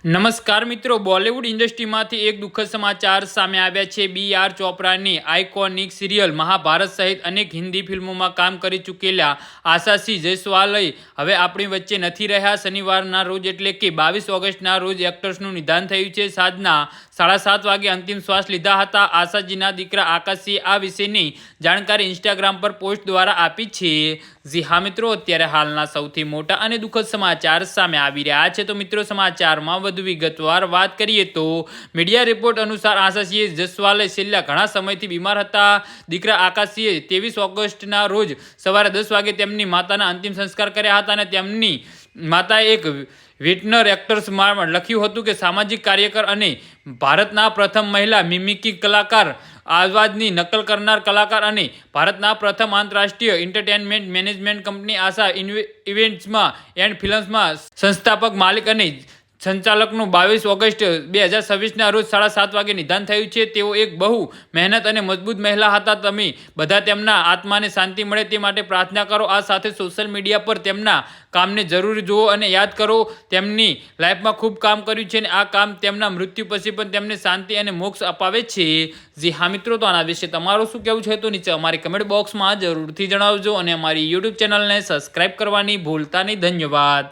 નમસ્કાર મિત્રો, બોલિવૂડ ઇન્ડસ્ટ્રીમાંથી એક દુઃખદ સમાચાર સામે આવ્યા છે। બી.આર. ચોપરાની આઇકોનિક સિરિયલ મહાભારત સહિત અનેક હિન્દી ફિલ્મોમાં કામ કરી ચૂકેલા આશાશી જયસ્વાલ હવે આપણી વચ્ચે નથી રહ્યા। શનિવારના રોજ એટલે કે 22 ઓગસ્ટના રોજ એક્ટર્સનું નિધન થયું છે। સાંજના 7:30 વાગે અંતિમ શ્વાસ લીધા હતા। આશાજીના દીકરા આકાશીએ આ વિશેની જાણકારી ઇન્સ્ટાગ્રામ પર પોસ્ટ દ્વારા આપી છે। જી હા મિત્રો, અત્યારે હાલના સૌથી મોટા અને દુઃખદ સમાચાર સામે આવી રહ્યા છે। તો મિત્રો, સમાચારમાં વધુ વિગતવાર વાત કરીએ તો મીડિયા રિપોર્ટ અનુસાર આશાશી જયસ્વાલ છેલ્લા ઘણા સમયથી બીમાર હતા। દીકરા આકાશીએ 23 ઓગસ્ટના રોજ સવારે 10 વાગે તેમની માતાના અંતિમ સંસ્કાર કર્યા હતા અને તેમની માતાએ એક વિટનર એક્ટર્સમાં લખ્યું હતું કે સામાજિક કાર્યકર અને ભારતના પ્રથમ મહિલા મિમિક્રી કલાકાર, અવાજની નકલ કરનાર કલાકાર અને ભારતના પ્રથમ આંતરરાષ્ટ્રીય એન્ટરટેનમેન્ટ મેનેજમેન્ટ કંપની આશા ઇવેન્ટ્સમાં એન્ડ ફિલ્મ્સમાં સંસ્થાપક, માલિક અને સંચાલકનું 22 ઓગસ્ટ 2026ના રોજ 7:30 વાગે નિધન થયું છે। તેઓ એક બહુ મહેનત અને મજબૂત મહિલા હતા। તમે બધા તેમના આત્માને શાંતિ મળે તે માટે પ્રાર્થના કરો। આ સાથે સોશિયલ મીડિયા પર તેમના કામને જરૂર જુઓ અને યાદ કરો। તેમની લાઈફમાં ખૂબ કામ કર્યું છે અને આ કામ તેમના મૃત્યુ પછી પણ તેમને શાંતિ અને મોક્ષ અપાવે છે। જી હા મિત્રો, તો આના વિશે તમારું શું કહેવું છે તો નીચે અમારી કમેન્ટ બોક્સમાં જરૂરથી જણાવજો અને અમારી યુટ્યુબ ચેનલને સબસ્ક્રાઈબ કરવાની ભૂલતા નહીં। ધન્યવાદ।